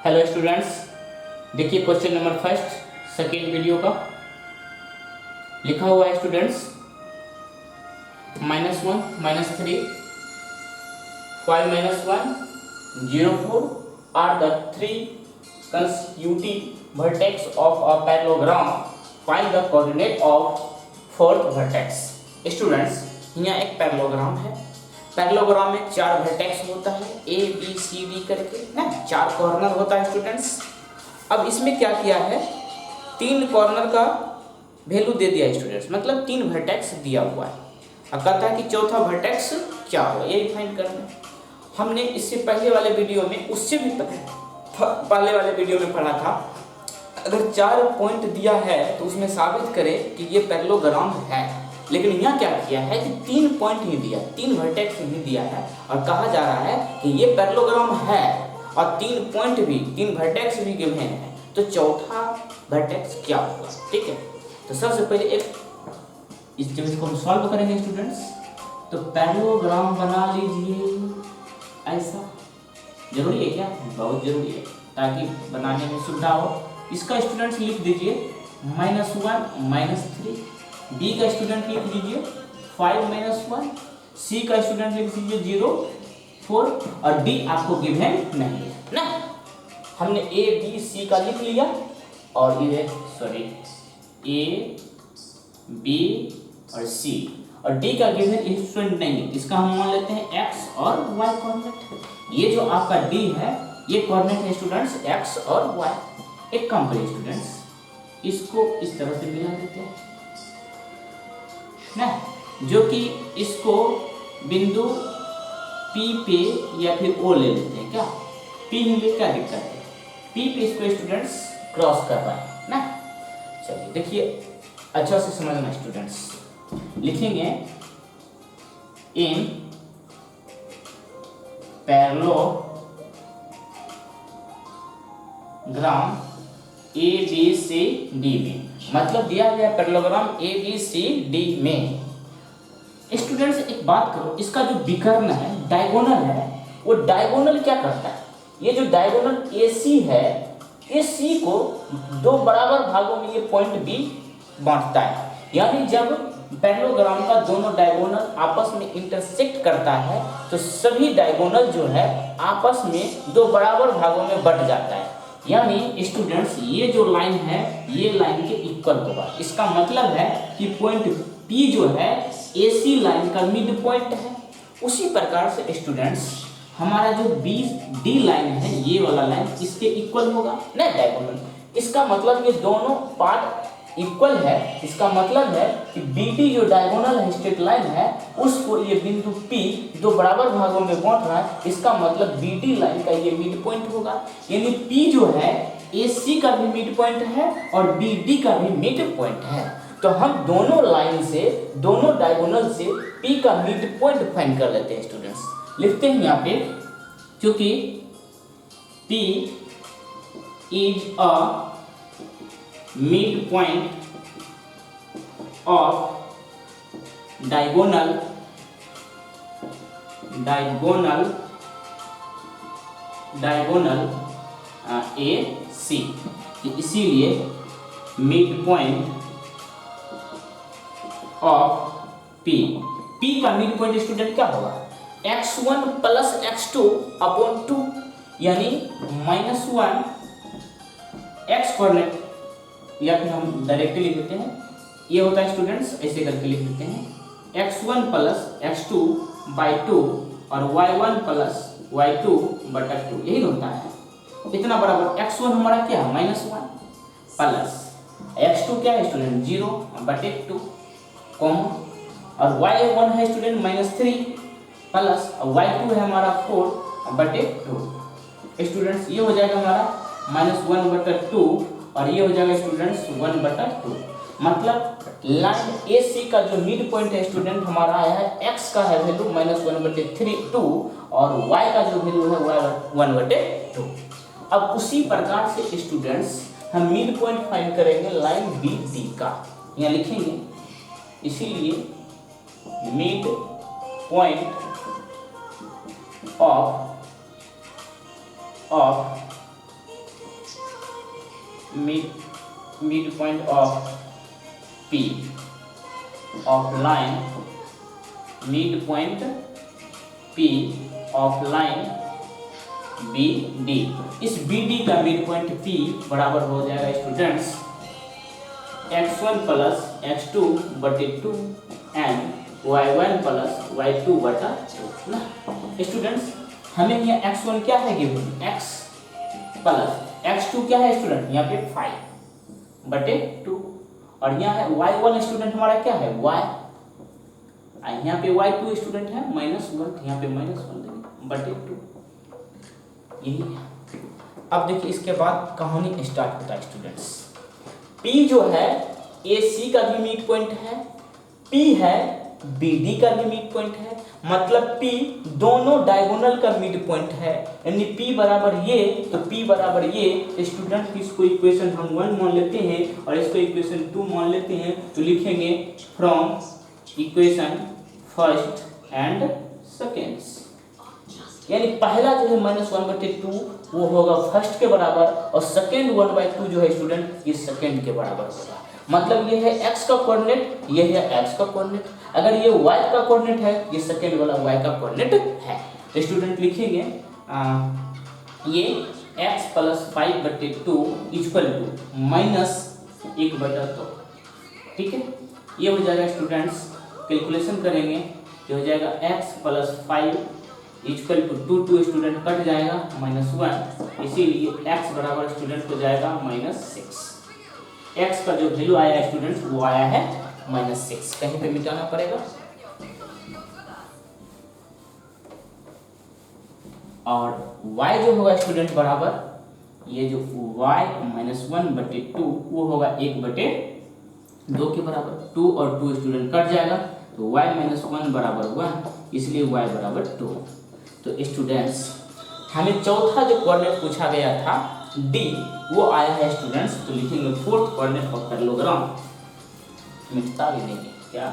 Hello students, देखिए question number first second video का लिखा हुआ है students. -1 -3 5 -1 0 4 are the 3 consecutive vertex of a parallelogram. Find the coordinate of fourth vertex. Students, यहाँ एक parallelogram है। पैरेललोग्राम में 4 वर्टेक्स होता है, ए बी सी डी करके ना, 4 कॉर्नर होता है स्टूडेंट्स। अब इसमें क्या किया है, 3 कॉर्नर का वैल्यू दे दिया है स्टूडेंट्स, मतलब 3 वर्टेक्स दिया हुआ है। अब कहता है कि चौथा वर्टेक्स क्या होगा, ये फाइंड करना है। हमने इससे पहले वाले वीडियो में, उससे भी पहले वाले वीडियो में पढ़ा था, अगर 4 पॉइंट दिया है तो उसमें साबित करें कि ये पैरेललोग्राम है। लेकिन यहाँ क्या किया है कि 3 पॉइंट ही दिया, 3 वर्टेक्स ही दिया है और कहा जा रहा है कि ये पैरेललोग्राम है और 3 पॉइंट भी, 3 वर्टेक्स भी गिवन है, तो चौथा वर्टेक्स क्या होगा। ठीक है, तो सबसे पहले जब इसको हम सॉल्व करेंगे स्टूडेंट्स, तो पैरेललोग्राम बना लीजिए। ऐसा जरूरी है क्या? बहुत जरूरी है, ताकि बनाने में सुविधा हो। इसका स्टूडेंट्स लिख दीजिए -1 -3, बी का स्टूडेंट लिख दीजिए 5 -1, सी का स्टूडेंट लिख दीजिए 0 4 और डी आपको गिवन नहीं है ना। हमने ए बी सी का लिख लिया और ये ए बी और सी, और डी का गिवन स्टूडेंट नहीं है, इसका हम मान लेते हैं एक्स और वाई कोऑर्डिनेट। ये जो आपका डी है ये कोऑर्डिनेट है स्टूडेंट्स एक्स और वाई। एक काम करिए स्टूडेंट्स, इसको इस तरह से मिला देते हैं ना, जो कि इसको बिंदु P पे या फिर O ले लेते हैं। क्या P ही ले, क्या दिक्कत है, P पे इसको स्टूडेंट्स क्रॉस कर रहा है ना। चलिए देखिए, अच्छा से समझना स्टूडेंट्स, लिखेंगे in parallelogram A B C D में, मतलब दिया गया parallelogram A B C D में। स्टूडेंट्स एक बात करो, इसका जो विकर्ण है, डायगोनल है, वो डायगोनल क्या करता है, ये जो डायगोनल ए सी है, ए सी को 2 बराबर भागों में ये पॉइंट बी बांटता है। यानी जब पैरेललोग्राम का दोनों डायगोनल आपस में इंटरसेक्ट करता है तो सभी डायगोनल जो है आपस में 2 बराबर भागों में बट जाता है। यानी स्टूडेंट्स ये जो लाइन है ये लाइन के इक्वल होगा। इसका मतलब है कि पॉइंट P जो है AC लाइन का मिड पॉइंट है। उसी प्रकार से स्टूडेंट्स हमारा जो BD लाइन है, ये वाला लाइन इसके इक्वल होगा ना, डायगोनल। इसका मतलब ये दोनों पार्ट इक्वल है। इसका मतलब है कि BD जो डायगोनल है, स्ट्रेट लाइन है, उसको ये बिंदु P 2 बराबर भागों में बांट रहा है। इसका मतलब BD लाइन का ये मिड पॉइंट होगा। यानी P जो है AC का भी मिड पॉइंट है और BD का भी मिड पॉइंट है। तो हम दोनों लाइन से, दोनों डायगोनल से P का मिड पॉइंट फाइंड कर लेते हैं स्टूडेंट्स। लिखते हैं यहाँ पे, क्योंकि P is a midpoint of diagonal AC, इसीलिए midpoint of P का मिड पॉइंट स्टूडेंट क्या होगा, x1 प्लस x2 अपॉन 2, यानी -1 x कोऑर्डिनेट, या फिर हम डायरेक्टली लिख देते हैं, ये होता है स्टूडेंट्स, ऐसे करके लिख देते हैं x1 प्लस x2 बाई 2 और y1 प्लस y2 बटा 2, यही होता है। इतना बराबर x1 हमारा क्या है -1 प्लस x2 क्या है स्टूडेंट 0 बटे 2 कॉमा, और y1 है स्टूडेंट -3 प्लस y2 है हमारा 4 बटे 2। स्टूडेंट्स ये हो जाएगा हमारा -1 बटा 2 और ये हो जाएगा स्टूडेंट्स 1 बटा 2। मतलब लाइन AC का जो मिड पॉइंट है स्टूडेंट हमारा आया है, x का है वैल्यू -1 बटे 2 और y का जो वैल्यू है 1 बटे 2। अब उसी प्रकार से स्टूडेंट्स हम मिड पॉइंट फाइंड करेंगे लाइन BD का। यहाँ लिखेंगे, इसीलिए mid point of midpoint of P of line, midpoint P of line BD। इस BD का midpoint P बराबर हो जाएगा स्टूडेंट्स x1 प्लस x2 बटे 2 एंड y1 प्लस y2 बटा 2 ना। स्टूडेंट्स हमें यहाँ x1 क्या है गिवन, x प्लस x2 क्या है स्टूडेंट, यहाँ पे 5 बटे 2 और यहाँ है y1 स्टूडेंट हमारा क्या है y, यहाँ पे y2 स्टूडेंट है -1, यहाँ पे -1 देंगे बटे 2, यही है। अब देखिए इसके बाद कहानी स्टार्ट होता है स्टूडेंट्स। P जो है AC का भी मिड पॉइंट है, P है BD का भी मिड पॉइंट है, मतलब P दोनों डायगोनल का मिड पॉइंट है, यानी P बराबर ये तो P बराबर ये। स्टूडेंट इसको इक्वेशन हम 1 मान लेते हैं और इसको इक्वेशन 2 मान लेते हैं, तो लिखेंगे from equation first and seconds, यानी पहला जो है -1/2 वो होगा फर्स्ट के बराबर और सेकेंड 1/2 जो है स्टूडेंट ये सेकेंड के बराबर होगा। मतलब ये है x का कोऑर्डिनेट, ये है x का कोऑर्डिनेट, अगर ये y का कोऑर्डिनेट है ये सेकेंड वाला y का कोऑर्डिनेट है। तो स्टूडेंट लिखेंगे ये x प्लस 5/2 इक्वल टू -1/2, ठीक है। ये हो जाएगा स्टूडेंट्स, कैलकुलेशन करेंगे ये हो जाएगा x plus 5 equal to 2 student cut जाएगा -1, इसीलिए x बराबर स्टूडेंट हो जाएगा -6। x का जो वैल्यू आया है स्टूडेंट वो आया है -6, कहीं पे मिटाना पड़ेगा। और y जो होगा स्टूडेंट बराबर ये जो y -1/2 वो होगा 1/2 के बराबर, 2 और 2 स्टूडेंट कट जाएगा तो y -1 बराबर 1, इसलिए y बराबर 2। तो स्टूडेंट्स हमें चौथा जो कोऑर्डिनेट पूछा गया था D वो आया है स्टूडेंट्स, तो लिखेंगे फोर्थ कोऑर्डिनेट ऑफ पैरेललोग्राम, मिटता भी नहीं क्या,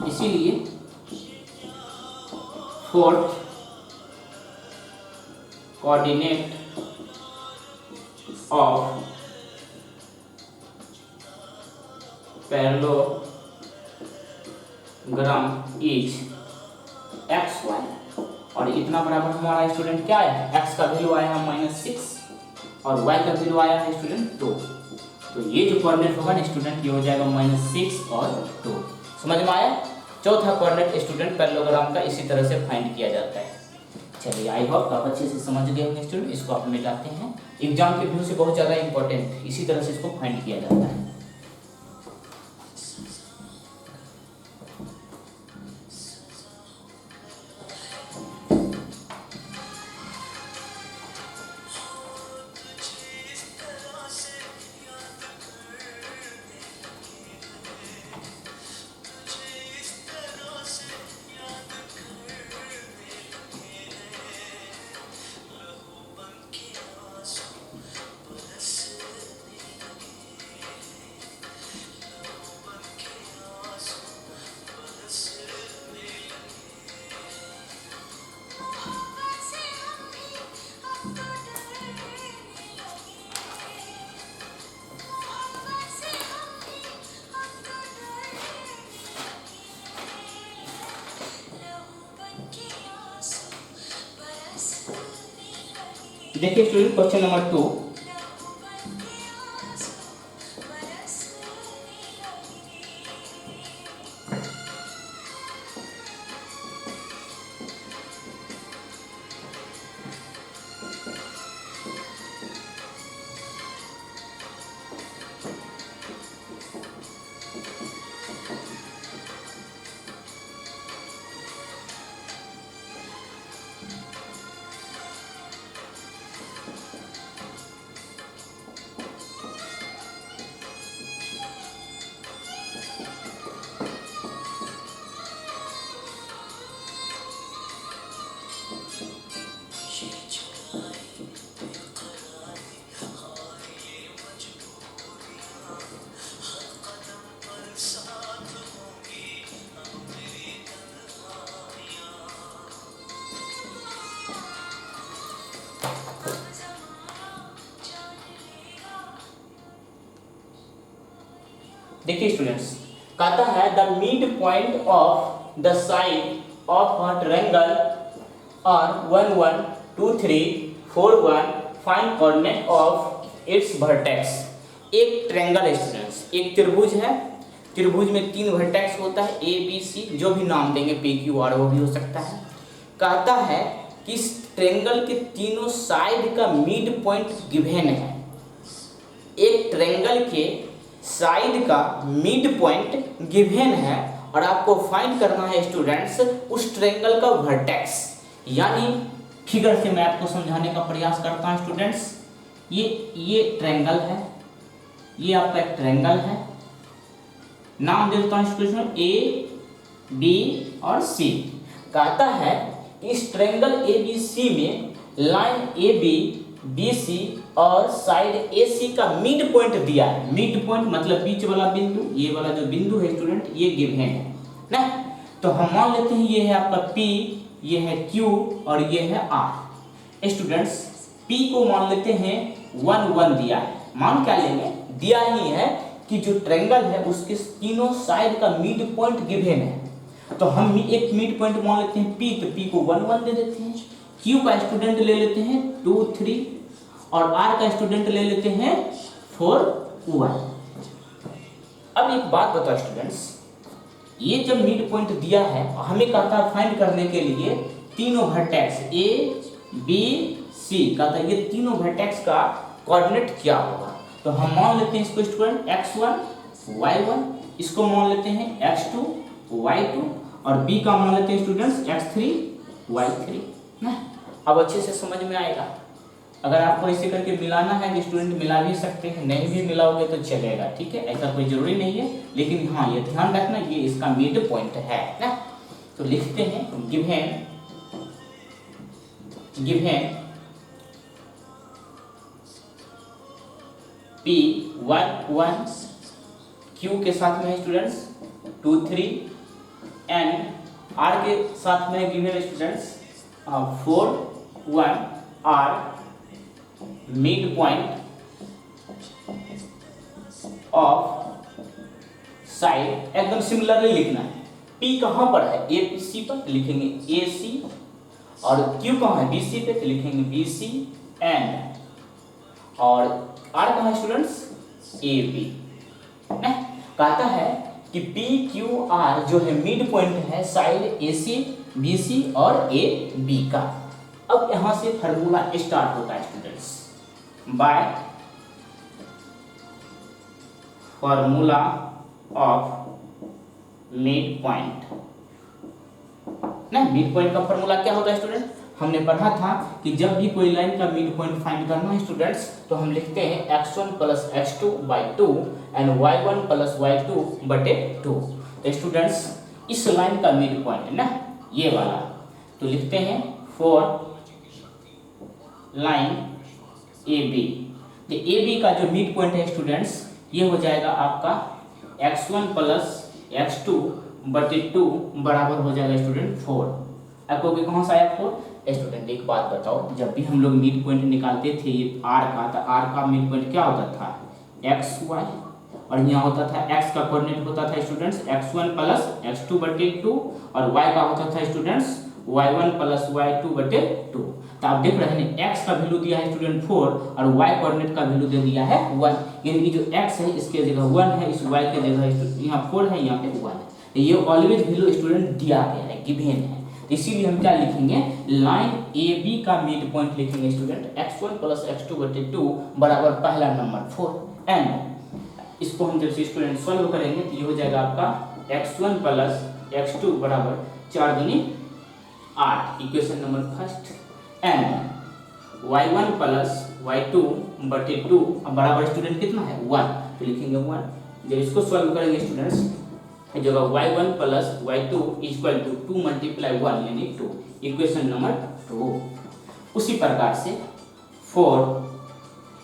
इसीलिए fourth coordinate of parallelogram is xy, और इतना बराबर हमारा स्टूडेंट क्या आया, x का वैल्यू आया है -6 और y का वैल्यू आया है स्टूडेंट 2। तो ये जो कोऑर्डिनेट होगा ना स्टूडेंट ये हो जाएगा -6 और 2। समझ में आया। चौथा कोऑर्डिनेट स्टूडेंट पैरेललोग्राम का इसी तरह से फाइंड किया जाता है। चलिए आई होप आप अच्छे से समझ गए होंगे स्टूडेंट। इसको आप मिटाते हैं, एग्जाम के व्यू से बहुत ज़्यादा इंपॉर्टेंट, इसी तरह से इसको फाइंड किया जाता है। देखिए स्टूडेंट क्वेश्चन नंबर 2, देखिए स्टूडेंट्स, कहता है the mid point of the side of a triangle are 1 1 2 3 4 1 find coordinate of its vertex. एक ट्रायंगल है स्टूडेंट्स, एक त्रिभुज है, त्रिभुज में 3 वर्टेक्स होता है ए बी सी, जो भी नाम देंगे पी क्यू आर वो भी हो सकता है। कहता है कि इस ट्रायंगल के तीनों साइड का मिड पॉइंट गिवन है। एक ट्रायंगल के साइड का मिड पॉइंट गिवन है और आपको फाइंड करना है स्टूडेंट्स उस ट्रायंगल का वर्टेक्स। यानी फिगर से मैं आपको समझाने का प्रयास करता हूं स्टूडेंट्स। ये ट्रायंगल है, ये आपका एक ट्रायंगल है, नाम दे देता हूं स्टूडेंट्स ए बी और सी। कहता है इस ट्रायंगल ए बी सी में line A B B C और साइड ए सी का मिड पॉइंट दिया है। मिड पॉइंट मतलब बीच वाला बिंदु, ये वाला जो बिंदु है स्टूडेंट ये गिवन है ना। तो हम मान लेते हैं ये है आपका P, ये है Q और ये है R। स्टूडेंट्स P को मान लेते हैं 1 1 दिया है। मान क्या लेंगे, दिया ही है कि जो ट्रायंगल है उसके तीनों साइड का मिड पॉइंट गिवन है। तो हम एक मिड पॉइंट मान लेते हैं P, तो P को 1 1 दे देते हैं। Q का स्टूडेंट ले लेते हैं 2 3 और R का स्टूडेंट ले लेते हैं 4 1। अब एक बात बताओ स्टूडेंट्स, ये जब मिड पॉइंट दिया है हमें कहता है फाइंड करने के लिए तीनों वर्टेक्स A B C, कहता है ये तीनों वर्टेक्स का कोऑर्डिनेट क्या होगा। तो हम मान लेते हैं इसको स्टूडेंट x1 y1, इसको मान लेते हैं x2 y2 और B का मान लेते हैं स्टूडेंट्स x3 y3 ना। अब अच्छे से समझ में आएगा। अगर आपको इसे करके मिलाना है तो स्टूडेंट मिला भी सकते हैं, नहीं भी मिलाओगे तो चलेगा, ठीक है, ऐसा कोई जरूरी नहीं है। लेकिन हाँ ये ध्यान रखना ये इसका मिड पॉइंट है ना। तो लिखते हैं गिवन P 1 1 Q के साथ में है स्टूडेंट्स 2 3 एंड R के साथ में given students 4 1 R mid point of side एकदम सिमिलरली लिखना है। P कहां पर है, ए पी सी पर लिखेंगे ए सी और Q कहां है बी सी पे तो लिखेंगे बी सी एंड और R कहां है स्टूडेंट्स ए बी। कहता है कि P Q R जो है मिड पॉइंट है साइड ए सी बी सी और ए बी का। अब यहां से फार्मूला स्टार्ट होता है students bye formula of mid point ना। मिड पॉइंट का फार्मूला क्या होता है स्टूडेंट, हमने पढ़ा था कि जब भी कोई लाइन का मिड पॉइंट फाइंड करना है स्टूडेंट्स तो हम लिखते हैं x1 plus x2 by 2 and y1 plus y2 बटे 2। तो स्टूडेंट्स इस लाइन का मिड पॉइंट है ना ये वाला, तो लिखते हैं फॉर लाइन ए बी। तो ए बी का जो मिड पॉइंट है स्टूडेंट्स ये हो जाएगा आपका x1 प्लस x2 बटे 2 बराबर हो जाएगा स्टूडेंट 4। आपको कहाँ से आया 4? स्टूडेंट एक बात बताओ, जब भी हम लोग मिड पॉइंट निकालते थे ये r का, तो r का मिड पॉइंट क्या होता था x y और यहाँ होता था x का कोऑर्डिनेट होता था स्टूडेंट्स x1 प्लस x2 बटे 2 और y का होता था स्टूडेंट्स y1 प्लस y2 बटे 2। तो आप देख रहे हैं x का वैल्यू दिया है स्टूडेंट 4 और y कोऑर्डिनेट का वैल्यू दे दिया है 1, यानी कि जो x है इसके जगह 1 है, इस y के जगह यहाँ 4 है, यहाँ पे 1 है। तो ये ऑलवेज वैल्यू स्टूडेंट दिया गया है, गिवन है। इसीलिए हम क्या लिखेंगे, लाइन ए बी का मिड पॉइंट लिखेंगे स्टूडेंट x1 प्लस x2 बटे 2 बराबर पहला नंबर 4 एंड इसको हम जब से स्टूडेंट सॉल्व करेंगे तो ये हो जाएगा आपका x1 प्लस x2 बराबर 4 दूनी 8 equation number first and y1 plus y2 बटे 2 बराबर स्टूडेंट कितना है 1, तो लिखेंगे 1। जब इसको सॉल्व करेंगे स्टूडेंट्स जगह y1 plus y2 equal to 2 multiply 1 यानी 2 इक्वेशन नंबर 2। उसी प्रकार से फॉर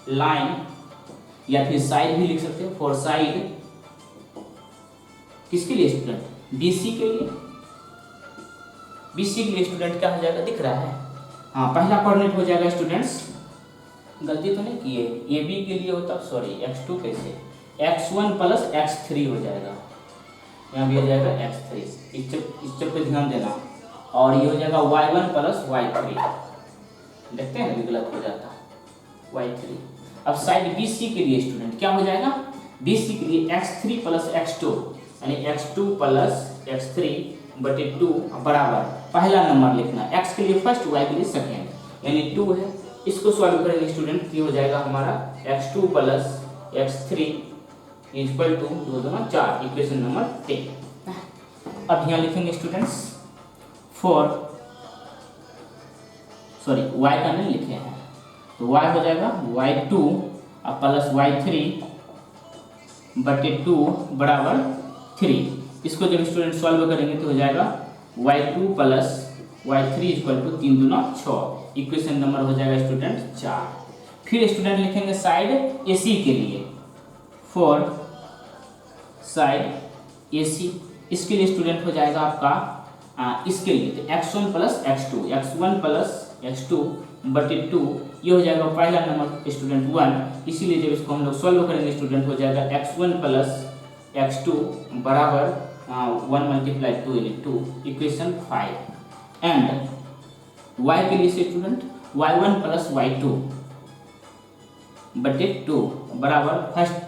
लाइन या फिर साइड भी लिख सकते हैं, फॉर साइड किसके लिए स्टूडेंट BC के लिए, BC के लिए स्टूडेंट क्या हो जाएगा दिख रहा है, हाँ पहला कोऑर्डिनेट हो जाएगा स्टूडेंट्स, गलती तो नहीं किए AB के लिए होता, सॉरी x2 कैसे x1 प्लस x3 हो जाएगा, यहाँ भी हो जाएगा x3, इस चीज पे ध्यान देना। और ये हो जाएगा y1 प्लस y3, देखते हैं ना गलत हो जाता है y3। अब साइड BC के लिए स्टूडेंट क्या हो जाएगा, BC के लिए x3 प्लस x2 यानी x2 प्लस x3 बटे 2 बराबर पहला नंबर लिखना, x के लिए फर्स्ट, y के लिए सेकेंड, यानी 2 है। इसको सॉल्व करेंगे स्टूडेंट, ये हो जाएगा हमारा x2 plus x3 equal to 2 2 4, equation number 10। अब यहाँ लिखेंगे स्टूडेंट्स y का नहीं लिखे हैं, तो y हो जाएगा y2 प्लस y3 बटे 2 बराबर 3। इसको जब स्टूडेंट सॉल्व करेंगे तो हो जाएगा y2 plus y3 equal to 3 2 6, equation number हो जाएगा स्टूडेंट 4। फिर स्टूडेंट लिखेंगे साइड AC के लिए, फॉर साइड AC, इसके लिए स्टूडेंट हो जाएगा आपका इसके लिए तो x1 प्लस x2 बटे 2, ये हो जाएगा पहला नंबर स्टूडेंट 1। इसीलिए जब इसको हम लोग सॉल्व करेंगे स्टूडेंट हो जाएगा x1 प्लस x2 बराबर 1 मल्टीप्लाई 2 यानी 2, इक्वेशन 5। एंड y के लिए स्टूडेंट y1 प्लस y2 बटे 2 बराबर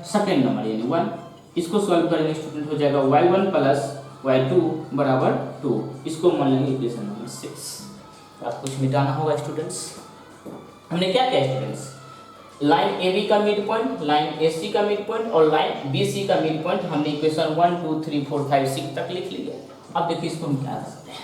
सेकेंड नंबर यानी 1। इसको सॉल्व करेंगे स्टूडेंट हो जाएगा y1 प्लस y2 बराबर 2, इसको मान लेंगे इक्वेशन नंबर 6। आप कुछ मिटाना होगा स्टूडेंट्स। हमने क्या किया स्टूडेंट्स, लाइन AB का मिड पॉइंट, लाइन AC का मिड पॉइंट और लाइन BC का मिड पॉइंट हमने इक्वेशन 1 2 3 4 5 6 तक लिख लिया। अब देखिए इसको हम क्या कर सकते हैं।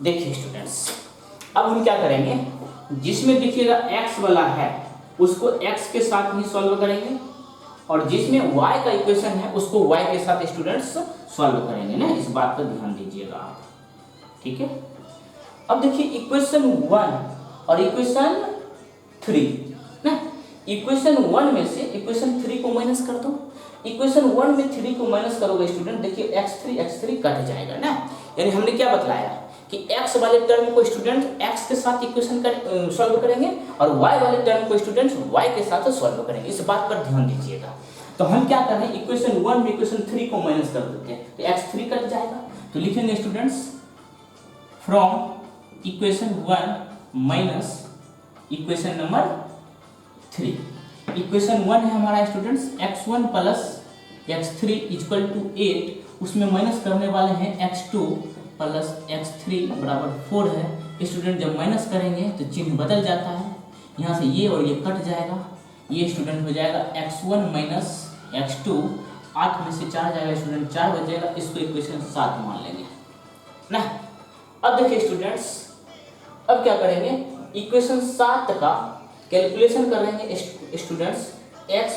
देखिए स्टूडेंट्स, अब हम क्या करेंगे, जिसमें देखिएगा x वाला है उसको x के साथ ही सॉल्व करेंगे, और जिसमें y का इक्वेशन है उसको y के साथ स्टूडेंट्स सॉल्व करेंगे ना, इस बात पर ध्यान दीजिएगा आप, ठीक है। अब देखिए इक्वेशन 1 और इक्वेशन 3 ना, इक्वेशन 1 में से इक्वेशन 3 को माइनस कर दो। इक्वेशन 1 में 3 को माइनस करोगे स्टूडेंट, देखिए x3 कट जाएगा ना, यानी हमने क्या बतलाया कि x वाले टर्म को स्टूडेंट x के साथ इक्वेशन सॉल्व करेंगे और y वाले टर्म को स्टूडेंट y के साथ सॉल्व करेंगे, इस बात पर ध्यान दीजिएगा। तो हम क्या कर रहे हैं, इक्वेशन 1 में इक्वेशन 3 को माइनस कर देते हैं, तो x3 कट जाएगा। तो लिखेंगे students from equation 1 minus equation number 3। Equation 1 है हमारा students x1 plus x3 equal to 8, उसमें माइनस करने वाले हैं x2 प्लस x3 बराबर 4 है। स्टूडेंट जब माइनस करेंगे तो चिन्ह बदल जाता है, यहाँ से ये और ये कट जाएगा, ये स्टूडेंट हो जाएगा x1 माइनस x2, 8 में से 4 जाएगा स्टूडेंट 4 बचेगा, इसको इक्वेशन 7 मान लेंगे ना। अब देखिए स्टूडेंट्स, अब क्या करेंगे, इक्वेशन 7 का कैलकुलेशन करेंगे स्टूडेंट्स x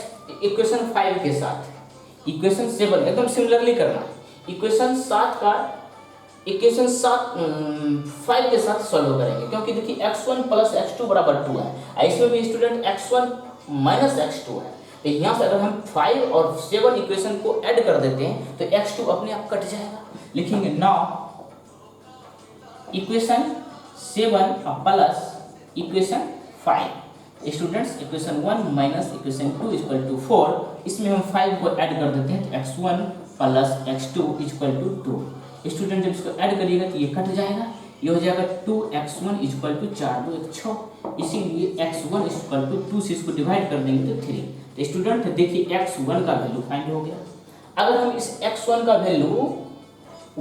इक्वेशन 5 के साथ, इक्वेशन 7 एकदम सिमिलरली करना, इक्वेशन 7 का इक्वेशन 5 के साथ सॉल्व करेंगे, क्योंकि देखिए x1 प्लस x2 बराबर 2 है, इसमें भी स्टूडेंट x1 माइनस x2 है, तो यहाँ से अगर हम 5 और 7 इक्वेशन को ऐड कर देते हैं तो x2 अपने आप कट जाएगा। लिखेंगे now equation 7 plus equation 5, students equation 1 minus equation 2 equal to 4, इसमें हम 5 को ऐड कर देते हैं, x1 plus x2 equal to 2। Student जब इसको ऐड करिएगा तो ये कट जाएगा, ये हो जाएगा 2x1 इक्वल टू 4 2 6, इसीलिए x1 इक्वल टू 2 से इसको डिवाइड कर देंगे तो 3। तो स्टूडेंट देखिए x1 का वैल्यू फाइंड हो गया। अगर हम इस x1 का वैल्यू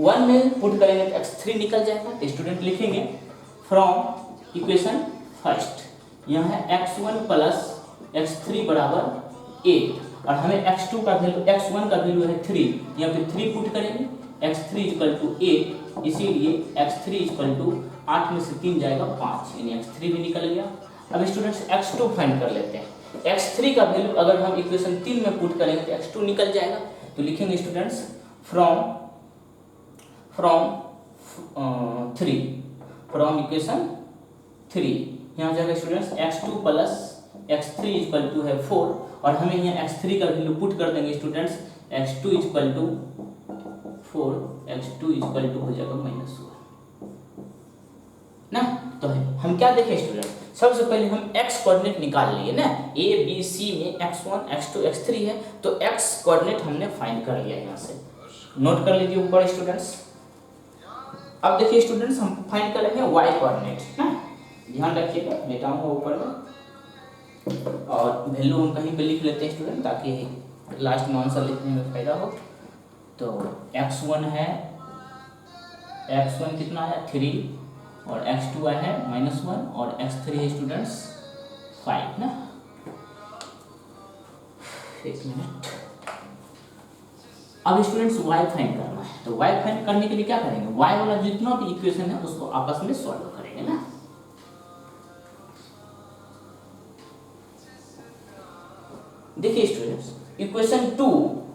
1 में पुट करेंगे तो x3 निकल जाएगा। तो स्टूडेंट लिखेंगे फ्रॉम इक्वेशन फर्स्ट, यहाँ है x1 प्लस x3 बराबर 8, और हमें x2 का वैल्यू x1 का वैल्यू है 3, यहाँ पे 3 पुट करेंगे, x3 इक्वल टू 8, इसीलिए x3 इक्वल टू 8 में से 3 जाएगा 5, यानी x3 भी निकल गया। अब स्टूडेंट्स x2 फाइंड कर लेते हैं। x3 का वैल्यू अगर हम इक्वेशन 3 में पुट करेंगे तो x2 निकल जाएगा। तो लिखेंगे स्टूडेंट्स फ्रॉम 3 इक्वेशन 3, यहाँ जाएगा students x2 plus x3 equal to है 4, और हमें यहाँ x3 का वैल्यू पुट कर देंगे students, x2 equal to 4, x2 equal to हो जाएगा -1 ना। तो हम क्या देखें स्टूडेंट, सबसे पहले हम x कोऑर्डिनेट निकाल लिए ना, a b c में x1 x2 x3 है, तो x कोऑर्डिनेट हमने फाइंड कर लिया। यहाँ से नोट कर लीजिए ऊपर स्टूडेंट्स। अब देखिए स्टूडेंट्स हम फाइंड कर रहे हैं y कोऑर्डिनेट ना, ध्यान रखिएगा बेटा हूँ ऊपर में, और वैल्यू हम कहीं पे लिख लेते हैं स्टूडेंट ताकि लास्ट में आंसर लिखने में फायदा हो। तो x1 है, x1 कितना है 3, और x2 है -1, और x3 है स्टूडेंट्स 5 ना। एक मिनट, अब स्टूडेंट्स y फाइंड करना है। तो y फाइंड करने के लिए क्या करेंगे, y वाला जितना भी इक्वेशन है उसको आपस में सॉल्व करेंगे ना। देखिए स्टूडेंट्स, इक्वेशन 2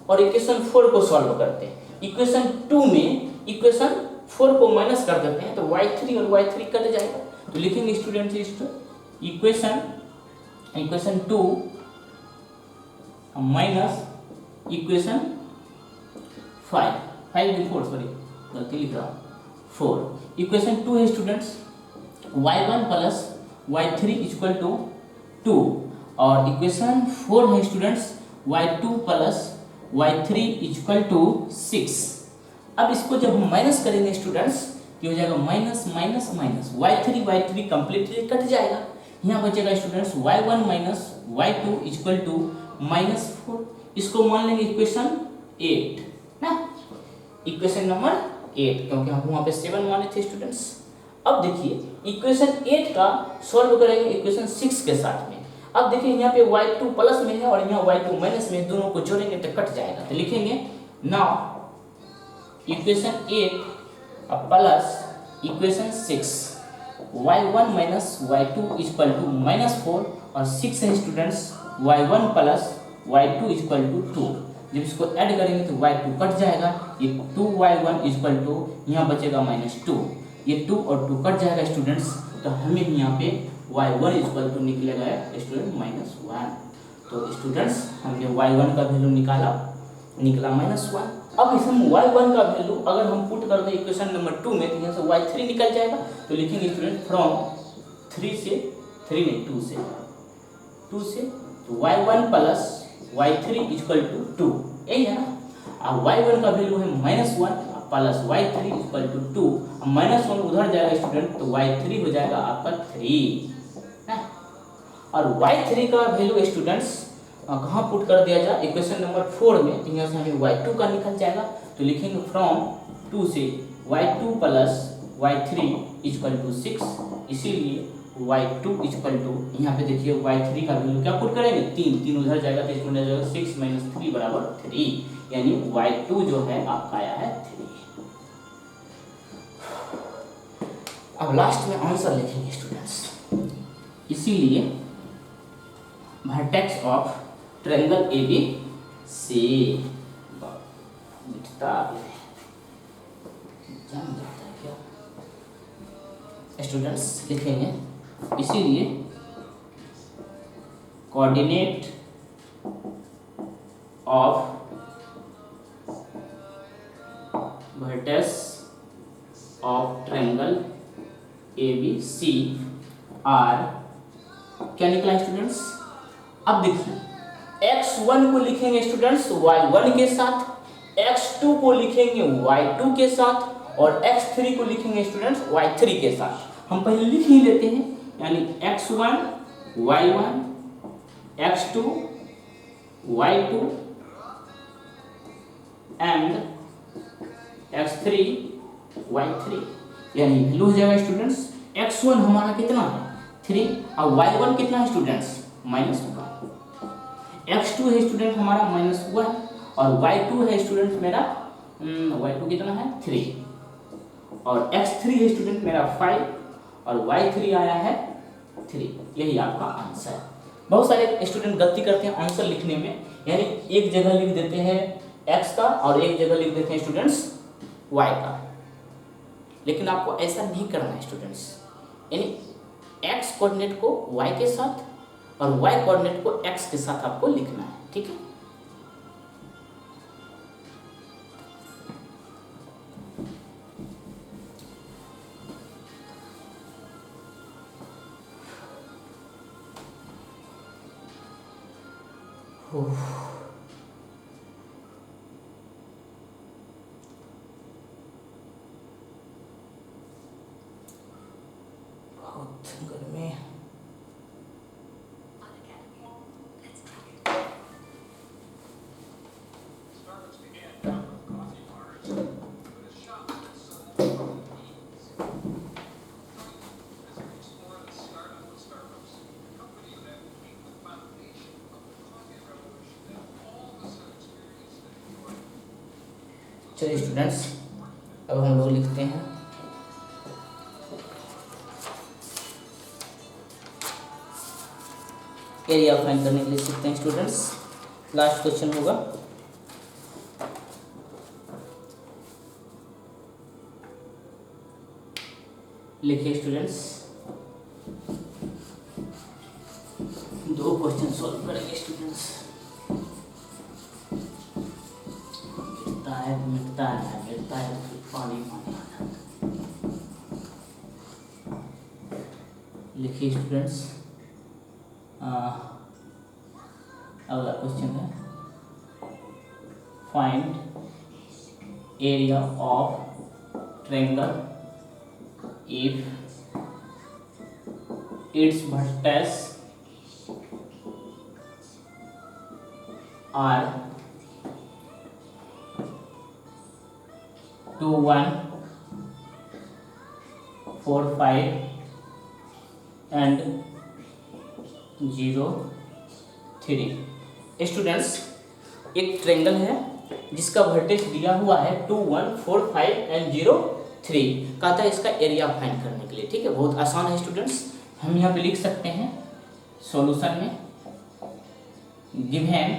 और इक्वेशन 4 को सॉल्व करते हैं। इक्वेशन 2 में इक्वेशन 4 को माइनस कर देते हैं, तो y3 और y3 कट जाएगा। तो लिखेंगे students equation 2 minus equation 4 sorry गलती लिख रहा हूँ 4। इक्वेशन 2 है students y1 plus y3 equal to 2, और इक्वेशन 4 है students y2 plus y3 equal to 6। अब इसको जब हम माइनस करेंगे स्टूडेंट्स, ये हो जाएगा minus minus minus, y3 completely cut जाएगा। यहाँ बचेगा students y1 minus y2 equal to -4। इसको मान लेंगे इक्वेशन 8 ना, इक्वेशन नंबर 8, क्योंकि हम वहाँ पे 7 माने थे स्टूडेंट्स। अब देखिए इक्वेशन 8 का सॉल्व करेंगे इक्वेशन 6 के साथ में। अब देखिए यहाँ पे y2 प्लस में है और यहाँ y2 माइनस में, दोनों को जोड़ेंगे तो कट जाएगा। तो लिखेंगे now equation 8 plus equation 6, y1 minus y2 equal to -4, और 6 है students y1 plus y2 equal to 2। जब इसको ऐड करेंगे तो y2 कट जाएगा, ये 2y1 इक्वल टू यहाँ बचेगा -2, ये 2 और 2 कट जाएगा स्टूडेंट्स। तो हमें यहाँ पे y1 इक्वल टू निकलेगा स्टूडेंट -1। तो स्टूडेंट्स हमने y1 का वैल्यू निकला -1। अब इस हम y1 का वैल्यू अगर हम पुट कर दें इक्वेशन नंबर 2 में, तो यहाँ से y3 निकल जाएगा। तो लिखेंगे स्टूडेंट फ्रॉम 2 से तो y1 plus y3 equal to 2, यही है ना। अब y1 का वैल्यू है -1 प्लस y3 इक्वल टू 2, -1 उधर जाएगा स्टूडेंट, तो y3 हो जाएगा आपका 3 है। और y3 का वैल्यू स्टूडेंट्स कहाँ पुट कर दिया जाए, इक्वेशन नंबर 4 में, तो यहाँ से हमें y2 का निकल जाएगा। तो लिखेंगे फ्रॉम 2 से y2 plus y3 equal to 6, इसीलिए y2 इक्वल टू, यहाँ पे देखिए y3 का वैल्यू क्या पुट करेंगे, 3 उधर जाएगा तो इसमें जाएगा 6 - 3 बराबर 3, यानी y2 जो है आपका आया है 3। अब लास्ट में आंसर लिखेंगे स्टूडेंट्स, इसीलिए वर्टेक्स ऑफ ट्रायंगल ABC मिटता है क्या स्टूडेंट्स, लिखेंगे इसीलिए coordinate of vertex of triangle ABC are क्या निकला स्टूडेंट्स। अब देखिए x1 को लिखेंगे स्टूडेंट्स y1 के साथ, x2 को लिखेंगे y2 के साथ, और x3 को लिखेंगे स्टूडेंट्स y3 के साथ। हम पहले लिख ही लेते हैं, यानी x1 y1, x2 y2 and x3 y3, यानी वैल्यू हो जाएगा स्टूडेंट्स x1 हमारा कितना है 3, और y1 कितना है स्टूडेंट्स -1, x2 है स्टूडेंट हमारा -1, और y2 है स्टूडेंट मेरा y2 कितना है 3, और x3 है स्टूडेंट मेरा 5, और y3 आया है 3। यही आपका आंसर है। बहुत सारे स्टूडेंट गलती करते हैं आंसर लिखने में, यानी एक जगह लिख देते हैं x का और एक जगह लिख देते हैं स्टूडेंट्स y का, लेकिन आपको ऐसा नहीं करना है स्टूडेंट्स। यानी x कोऑर्डिनेट को y के साथ और y कोऑर्डिनेट को x के साथ आपको लिखना है, ठीक है। बहुत गर्मी। चलिए स्टूडेंट्स, अब हम लोग लिखते हैं एरिया फाइंड करने के लिए सीखते हैं स्टूडेंट्स। लास्ट क्वेश्चन होगा। लिखिए स्टूडेंट्स, 2 क्वेश्चन सॉल्व करेंगे स्टूडेंट्स। मिटता है फिर पानी आ जाता है। लिखिए स्टूडेंट्स, अगला क्वेश्चन है find area of triangle if its vertex are 2, 1, 4, 5 and 0, 3। Students, एक ट्रायंगल है जिसका वर्टेक्स दिया हुआ है 2, 1, 4, 5 एंड 0, 3। कहता है इसका एरिया फाइंड करने के लिए, ठीक है। बहुत आसान है स्टूडेंट्स, हम यहाँ पे लिख सकते हैं सॉल्यूशन में, given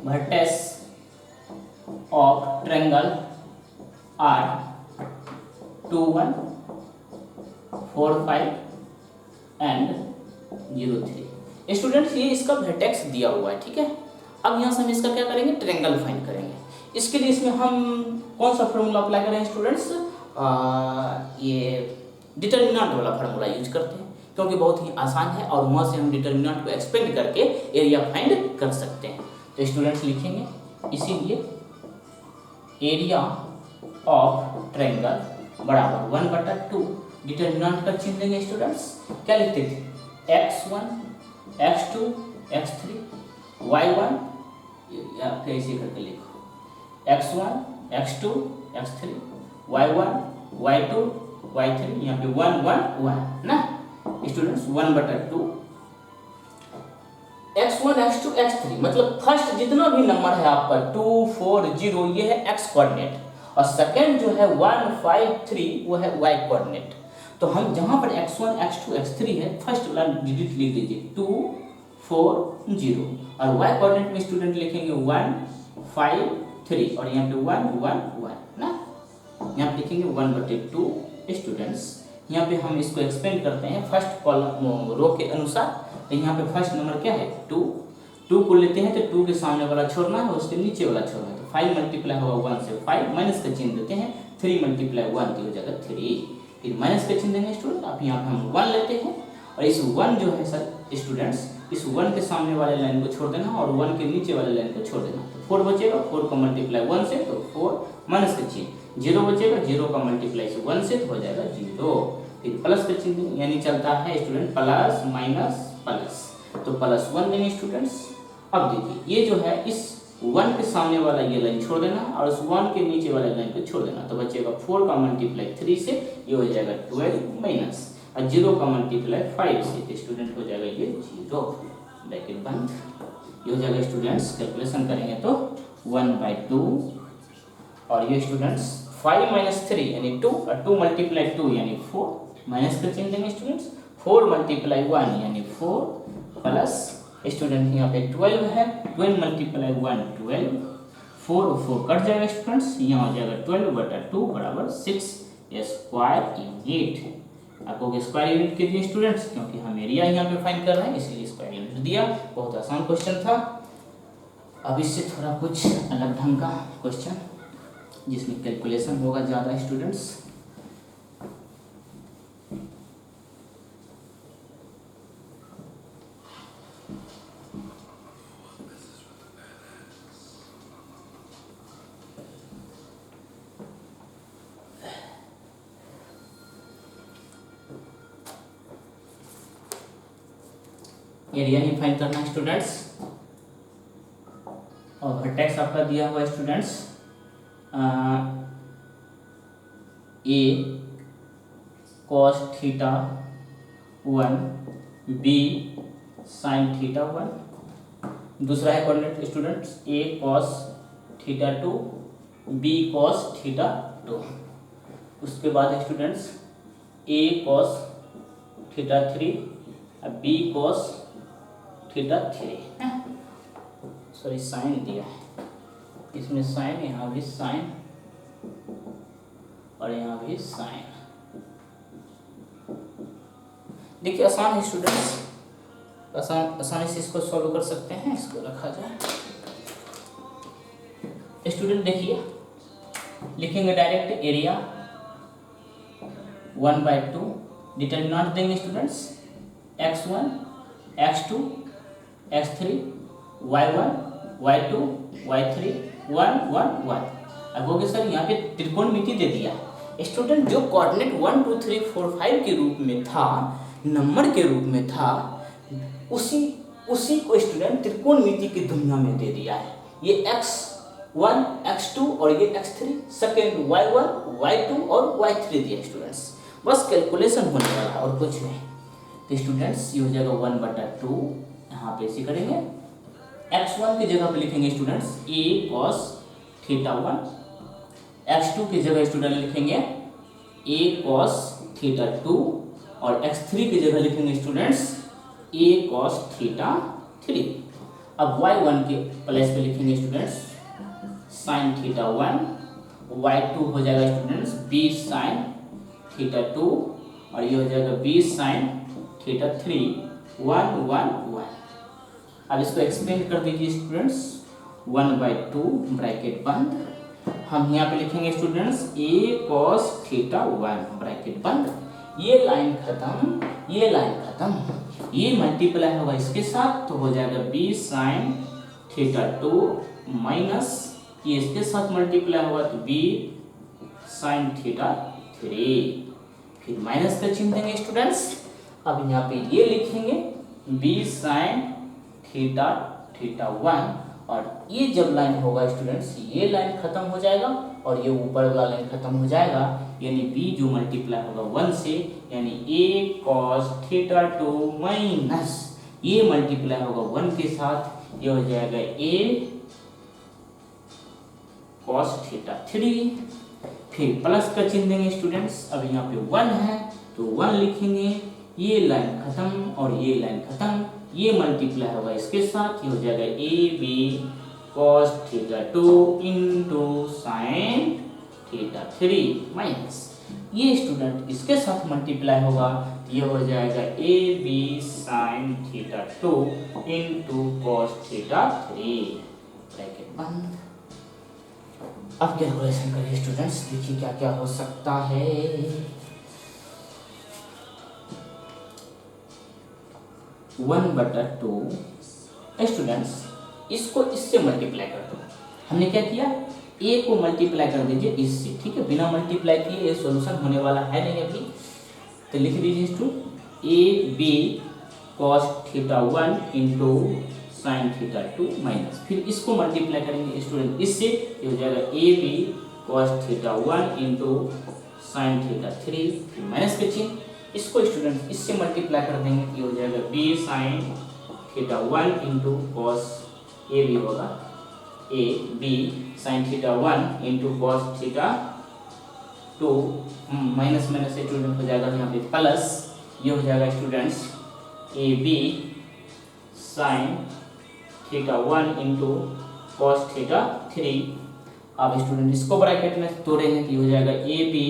vertex of triangle are 2, 1, 4, 5 and 0, 3। Students, ये इसका वर्टेक्स दिया हुआ है, ठीक है। अब यहाँ से हम इसका क्या करेंगे, ट्रायंगल फाइंड करेंगे। इसके लिए इसमें हम कौन सा फॉर्मूला अप्लाई करें स्टूडेंट्स, ये डिटरमिनेंट वाला फार्मूला यूज करते हैं, क्योंकि बहुत ही आसान है और वहाँ से हम डिटरमिनेंट को एक्सपेंड करके एरिया फाइंड कर सकते हैं। तो स्टूडेंट्स लिखेंगे, इसीलिए एरिया ऑफ ट्रायंगल बराबर 1/2 डिटरमिनेंट का चिन्ह देंगे स्टूडेंट्स। क्या लिखते थे, x1, x2, x3, y1, आप ऐसे करके लिखो, x1, x2, x3, y1, y2, y3, यहाँ पे 1, 1, 1 ना स्टूडेंट्स। 1/2 x1, x2, x3 मतलब फर्स्ट जितना भी नंबर है आपका 2, 4, 0 ये है x कोऑर्डिनेट, और सेकंड जो है 1, 5, 3 वो है y कोऑर्डिनेट। तो हम जहां पर x1, x2, x3 है, फर्स्ट वाला डिजिट लिख दीजिए 2, 4, 0, और y कोऑर्डिनेट में स्टूडेंट लिखेंगे 1, 5, 3 और यहाँ पे 1, 1, 1 ना। यहाँ पे लिखेंगे 1/2 स्टूडेंट्स। यहाँ पे हम इसको एक्सपेंड करते हैं फर्स्ट कॉलम रो के अनुसार। तो यहाँ पे फर्स्ट नंबर क्या है 2 को लेते हैं, तो 2 के सामने वाला छोड़ना है, उसके नीचे वाला छोड़ना है। तो 5 मल्टीप्लाई होगा 1 से 5, माइनस का चिन्ह देते हैं, 3 मल्टीप्लाई 1 की हो जाएगा 3, फिर माइनस का चिन्ह देंगे स्टूडेंट। अब यहाँ पे हम 1 लेते हैं, और इस 1 जो है सर स्टूडेंट्स, इस 1 के सामने वाले लाइन को छोड़ देना और 1 के नीचे वाले लाइन को छोड़ देना। तो 4 बचेगा, 4 का मल्टीप्लाई 1 से तो 4 माइनस का चिन्ह, 0 बचेगा, 0 का मल्टीप्लाई से 1 से तो हो जाएगा 0, फिर प्लस का चिन्ह, यानी चलता है स्टूडेंट प्लस माइनस प्लस, तो +1 देंगे स्टूडेंट्स। अब देखिए ये जो है इस 1 के सामने वाला ये लाइन छोड़ देना और उस 1 के नीचे वाले लाइन को छोड़ देना, तो बचेगा 4 का मल्टीप्लाई 3 से ये हो जाएगा 12 माइनस, और 0 का मल्टीप्लाई 5 से तो स्टूडेंट हो जाएगा ये 0, ब्रैकेट बंद। ये हो जाएगा स्टूडेंट्स, कैलकुलेशन करेंगे तो 1/2 और ये स्टूडेंट्स 5 माइनस 3 यानी 2 और 2 मल्टीप्लाई 2 यानी 4 माइनस का चिन्ह देंगे स्टूडेंट्स। 4 मल्टीप्लाई 1 यानी 4 प्लस स्टूडेंट यहाँ पे 12 है, 12 मल्टीप्लाई 1 12, 4 और 4 कट जाएगा स्टूडेंट्स, यहाँ हो जाएगा 12/2 बराबर 6 स्क्वायर यूनिट। आपको स्क्वायर यूनिट के दिए स्टूडेंट्स, क्योंकि हम एरिया यहाँ पे फाइंड कर रहे हैं इसलिए स्क्वायर यूनिट दिया। बहुत आसान क्वेश्चन था। अब इससे थोड़ा कुछ अलग ढंग का क्वेश्चन जिसमें कैलकुलेशन होगा ज़्यादा स्टूडेंट्स। एरिया ही फाइंड करना है स्टूडेंट्स, और वर्टेक्स आपका दिया हुआ है students A cos theta 1 B sine theta 1। दूसरा है coordinate students A cos theta 2 B cos theta 2। उसके बाद students A cos theta 3 B cos theta 3, sorry sine दिया है, इसमें साइन, यहाँ भी साइन और यहाँ भी साइन। देखिए आसान है स्टूडेंट्स, आसानी से इसको सॉल्व कर सकते हैं। इसको रखा जाए स्टूडेंट, देखिए लिखेंगे डायरेक्ट एरिया 1/2, डिटरमिनेंट देंगे students x1 x2 x3 y1 y2 y3 1 1 1। अब हो गया सर यहाँ पे त्रिकोणमिति दे दिया स्टूडेंट, जो कोऑर्डिनेट 1 2 3 4 5 के रूप में था, नंबर के रूप में था, उसी को स्टूडेंट त्रिकोणमिति की दुनिया में दे दिया है। ये x1 x2 और ये x3, सेकेंड y1 y2 और y3 दिया स्टूडेंट्स। बस कैलकुलेशन होने वाला है और कुछ नहीं। तो स्टूडेंट्स ये हो जाएगा 1/2, यहाँ पे इसी करेंगे। x1 की जगह पे लिखेंगे students a cos theta 1, x2 की जगह स्टूडेंट लिखेंगे a cos थीटा 2 और x3 की जगह लिखेंगे स्टूडेंट्स a cos थीटा 3। अब y1 के प्लेस पे लिखेंगे स्टूडेंट्स sin थीटा 1, y2 हो जाएगा स्टूडेंट्स b sin थीटा 2 और ये हो जाएगा b sin थीटा 3 1 1 1। अब इसको एक्सपेंड कर दीजिए स्टूडेंट्स, 1/2 ब्रैकेट बंद। हम यहाँ पे लिखेंगे students a cos theta 1 bracket बंद। ये लाइन खत्म, ये लाइन खत्म, ये मल्टीप्लाई होगा इसके साथ तो हो जाएगा b sin थीटा 2 माइनस ये इसके साथ मल्टीप्लाई होगा तो b sin थीटा 3, फिर माइनस का चिन्ह देंगे स्टूडेंट्स। अब यहाँ पे ये लिखेंगे b sin थीटा 1 और ये जब लाइन होगा स्टूडेंट्स ये लाइन खत्म हो जाएगा और ये ऊपर वाला लाइन खत्म हो जाएगा, यानी b जो मल्टीप्लाई होगा 1 से, यानी a cos थीटा 2 माइनस ये मल्टीप्लाई होगा 1 के साथ, ये हो जाएगा a cos थीटा 3, फिर प्लस का चिन्ह देंगे स्टूडेंट्स। अब यहाँ पे 1 है तो 1 लिखेंगे, ये लाइन खत्म और ये लाइन खत्म, ये मल्टीप्लाई होगा इसके साथ, ये हो जाएगा A B cos theta 2 into sine theta 3 minus ये स्टूडेंट इसके साथ मल्टीप्लाई होगा तो ये हो जाएगा A B sine theta 2 into cos theta 3 bracket बंद। अब कैलकुलेशन करिए स्टूडेंट्स, देखिए क्या क्या हो सकता है। 1/2 स्टूडेंट्स इसको इससे मल्टीप्लाई कर दो। हमने क्या किया, a को मल्टीप्लाई कर दीजिए इससे, ठीक है, बिना मल्टीप्लाई किए ये सॉल्यूशन होने वाला है नहीं अभी। तो लिख दीजिए student A B cos theta 1 into sine theta 2 minus, फिर इसको मल्टीप्लाई करेंगे स्टूडेंट इससे, ये हो जाएगा A B cos theta 1 into sine theta 3, फिर माइनस के चिन्ह, इसको स्टूडेंट इससे मल्टीप्लाई कर देंगे, ये हो जाएगा b sine theta 1 into cos A B होगा A B sine theta 1 into cos theta two, minus minus से स्टूडेंट हो जाएगा यहाँ पे प्लस, ये हो जाएगा students A B sine theta 1 into cos theta 3। अब स्टूडेंट इसको ब्रैकेट में तोड़ेंगे तो हो जाएगा A B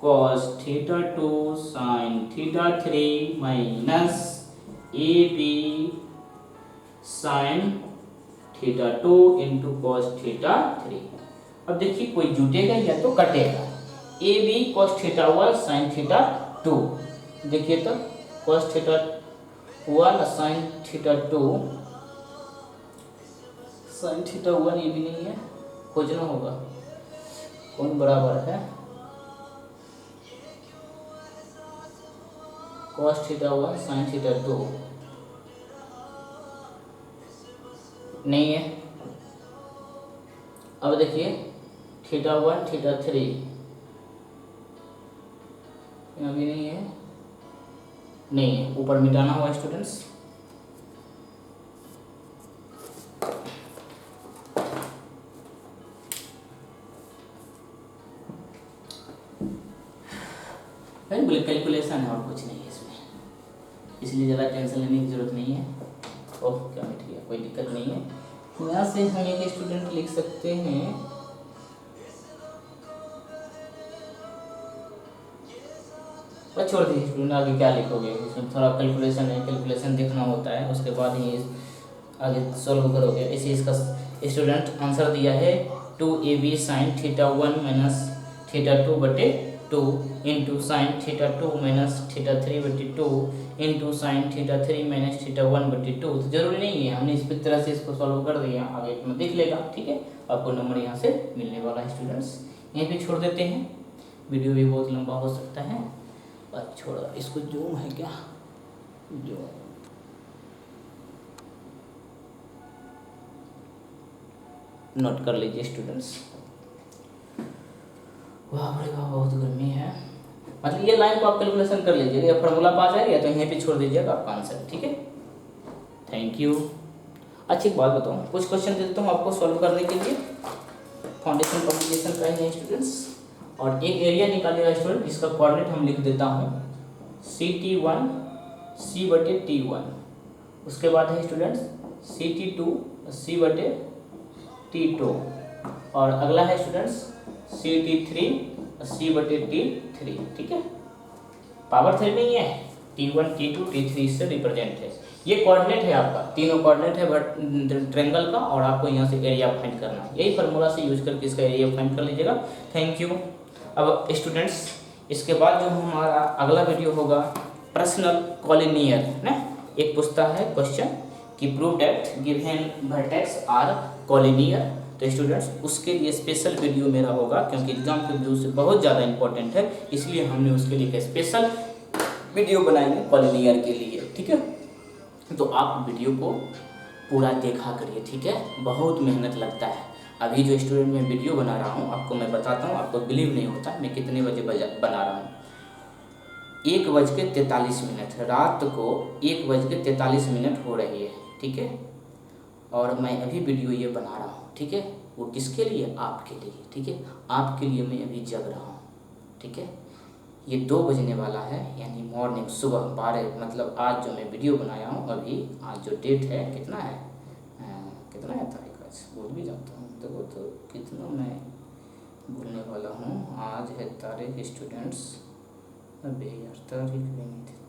cos theta 2 sine theta 3 minus A B sine theta 2 into cos theta 3। अब देखिए कोई जुटेगा या तो कटेगा। A B cos theta 1 sine theta 2, देखिए तो cos theta 1 sine theta 2, sine theta 1 ये भी नहीं है, खोजना होगा कौन बराबर है कॉस थीटा 1 साइन थीटा 2, नहीं है। अब देखिए थीटा 1 थीटा 3 यहाँ भी नहीं है, नहीं है, ऊपर मिटाना हुआ स्टूडेंट्स। बोले कैलकुलेशन है और कुछ नहीं है इसमें, इसलिए ज़्यादा टेंशन लेने की जरूरत नहीं है। ओह क्या मिट गया, कोई दिक्कत नहीं है। यहाँ से हम एक स्टूडेंट लिख सकते हैं बस छोड़ दीजिए स्टूडेंट, आगे क्या लिखोगे, इसमें थोड़ा कैलकुलेशन है, कैलकुलेशन देखना होता है, उसके बाद ही आगे सॉल्व करोगे। ऐसे इसका स्टूडेंट आंसर दिया है 2ab sign theta 1 minus theta 2 बटे 2 into sine theta 2 minus theta 3 बटे 2 into sine theta 3 minus theta 1 बटे 2। तो जरूरी नहीं है, हमने इस तरह से इसको सॉल्व कर दिया, आगे में देख लेगा। ठीक है, आपको नंबर यहाँ से मिलने वाला है स्टूडेंट्स। यहीं पे छोड़ देते हैं, वीडियो भी बहुत लंबा हो सकता है। बस छोड़ा, इसको जूम है क्या, जो नोट कर लीजिए स्टूडेंट्स। वाह भाई वाह, बहुत गर्मी है। मतलब ये लाइन को आप कैलकुलेशन कर लीजिएगा, ये फार्मूला पा जाएगा तो यहीं पे छोड़ दीजिएगा आपका आंसर। ठीक है, थैंक यू। अच्छी एक बात बताऊँ, कुछ क्वेश्चन दे देता हूँ आपको सॉल्व करने के लिए, फाउंडेशन कम्युनिकेशन का ही है स्टूडेंट्स। और एक एरिया निकालेगा स्टूडेंट, इसका कोऑर्डिनेट हम लिख देता हूँ CT1 C बटे T1, उसके बाद है स्टूडेंट्स CT2 C बटे T2, और अगला है स्टूडेंट्स CT3 C बटे T3। ठीक है, पावर 3 नहीं है, T1 T2 T3 इससे रिप्रेजेंट है। ये कोऑर्डिनेट है आपका, तीनों कोऑर्डिनेट है ट्रायंगल का, और आपको यहाँ से एरिया फाइंड करना है। यही फार्मूला से यूज करके इसका एरिया फाइंड कर लीजिएगा। Thank you. अब स्टूडेंट्स इसके बाद जो हमारा अगला वीडियो होगा पर्सनल कॉलिनियर ना, एक पूछता है क्वेश्चन कि prove that given vertex are collinear. तो स्टूडेंट्स उसके लिए स्पेशल वीडियो मेरा होगा, क्योंकि एग्जाम के व्यू से बहुत ज़्यादा इंपॉर्टेंट है, इसलिए हमने उसके लिए एक स्पेशल वीडियो बनाएंगे कॉलिनियर के लिए। ठीक है, तो आप वीडियो को पूरा देखा करिए। ठीक है, बहुत मेहनत लगता है। अभी जो स्टूडेंट मैं वीडियो बना रहा हूँ आपको मैं बताता हूँ, आपको बिलीव नहीं होता मैं कितने बजे बना रहा हूँ। 1:43, रात को 1:43 हो रही है। ठीक है, और मैं अभी वीडियो ये बना रहा हूँ। ठीक है, वो किसके लिए, आपके लिए। ठीक है, आपके लिए मैं अभी जग रहा हूँ। ठीक है, ये 2 बजने वाला है, यानी मॉर्निंग सुबह 12, मतलब आज जो मैं वीडियो बनाया हूँ अभी, आज जो डेट है कितना है, कितना है तारीख, आज भूल भी जाता हूँ, देखो तो कितना मैं भूलने वाला हूँ। आज है तारीख स्टूडेंट्स, अबे यार तारीख भी नहीं देता।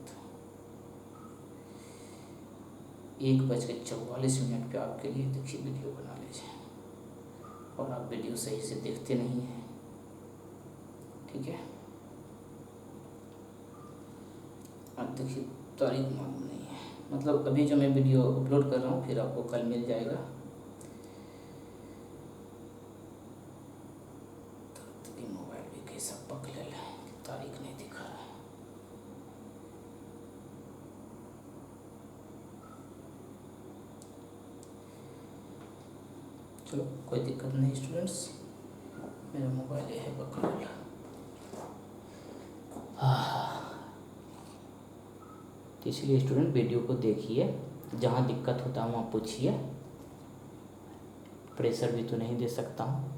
1:44 पे आपके लिए देखिए वीडियो बना लीजिए, और आप वीडियो सही से देखते नहीं हैं। ठीक है, अब देखिए तारीख मालूम नहीं है, मतलब अभी जो मैं वीडियो अपलोड कर रहा हूँ फिर आपको कल मिल जाएगा। तो मोबाइल भी कैसा पकड़ ले, तारीख नहीं दिखा रहा है। चलो कोई दिक्कत नहीं स्टूडेंट्स, मेरा मोबाइल ये है पकड़ ला। इसलिए स्टूडेंट वीडियो को देखिए, जहाँ दिक्कत होता है वहाँ पूछिए, प्रेशर भी तो नहीं दे सकता हूँ।